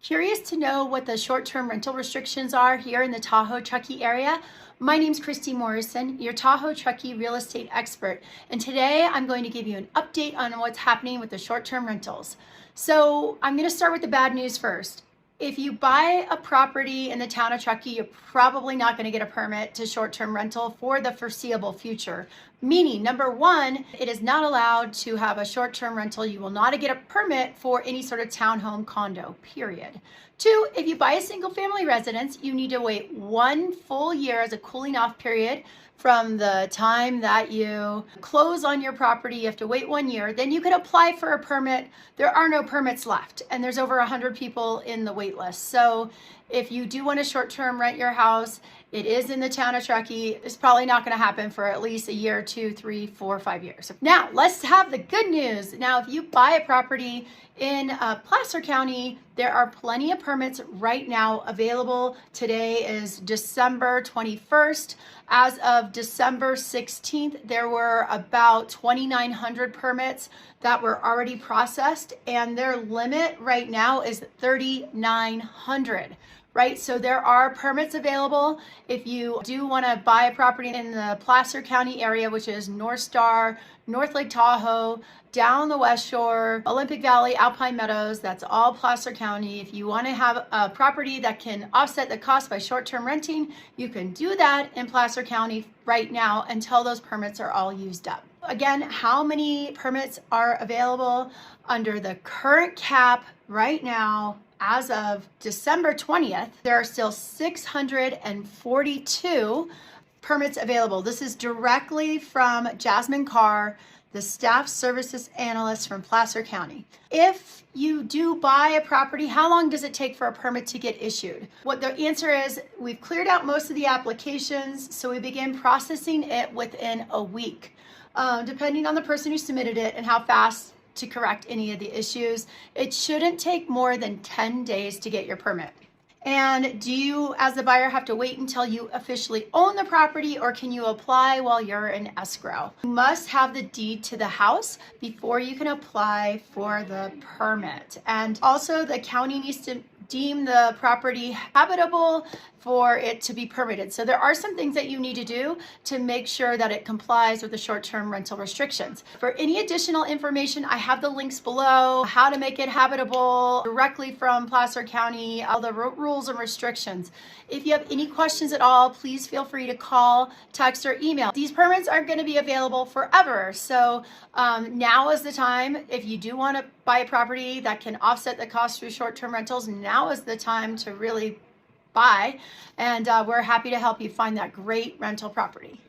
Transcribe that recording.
Curious to know what the short-term rental restrictions are here in the Tahoe, Truckee area? My name's Christy Morrison, your Tahoe, Truckee real estate expert, and today I'm going to give you an update on what's happening with the short-term rentals. So I'm going to start with the bad news first. If you buy a property in the town of Truckee, you're probably not going to get a permit to short-term rental for the foreseeable future. Meaning, number one, it is not allowed to have a short-term rental. You will not get a permit for any sort of townhome condo, period. Two, if you buy a single family residence, you need to wait 1 full year as a cooling off period from the time that you close on your property. You have to wait 1 year. Then you can apply for a permit. There are no permits left, and there's over 100 people in the wait list. So if you do want to short-term rent your house, it is in the town of Truckee. It's probably not going to happen for at least a year, 2, 3, 4, 5 years. Now, let's have the good news. Now, if you buy a property in Placer County, there are plenty of permits right now available. Today is December 21st. As of December 16th, there were about 2,900 permits that were already processed, and their limit right now is 3,900. Right, so there are permits available. If you do want to buy a property in the Placer County area, which is Northstar, North Lake Tahoe, down the West Shore, Olympic Valley, Alpine Meadows, that's all Placer County. If you want to have a property that can offset the cost by short-term renting, you can do that in Placer County right now until those permits are all used up. Again, how many permits are available under the current cap right now? As of December 20th, there are still 642 permits available. This is directly from Jasmine Carr, the staff services analyst from Placer County. If you do buy a property, how long does it take for a permit to get issued? What the answer is, we've cleared out most of the applications, so we begin processing it within a week. Depending on the person who submitted it and how fast to correct any of the issues, it shouldn't take more than 10 days to get your permit. And do you, as the buyer, have to wait until you officially own the property, or can you apply while you're in escrow? You must have the deed to the house before you can apply for the permit. And also, the county needs to deem the property habitable for it to be permitted. So there are some things that you need to do to make sure that it complies with the short-term rental restrictions. For any additional information, I have the links below, how to make it habitable directly from Placer County, all the rules and restrictions. If you have any questions at all, please feel free to call, text, or email. These permits aren't going to be available forever. So now is the time. If you do want to buy a property that can offset the cost through short-term rentals, now is the time to really buy, and we're happy to help you find that great rental property.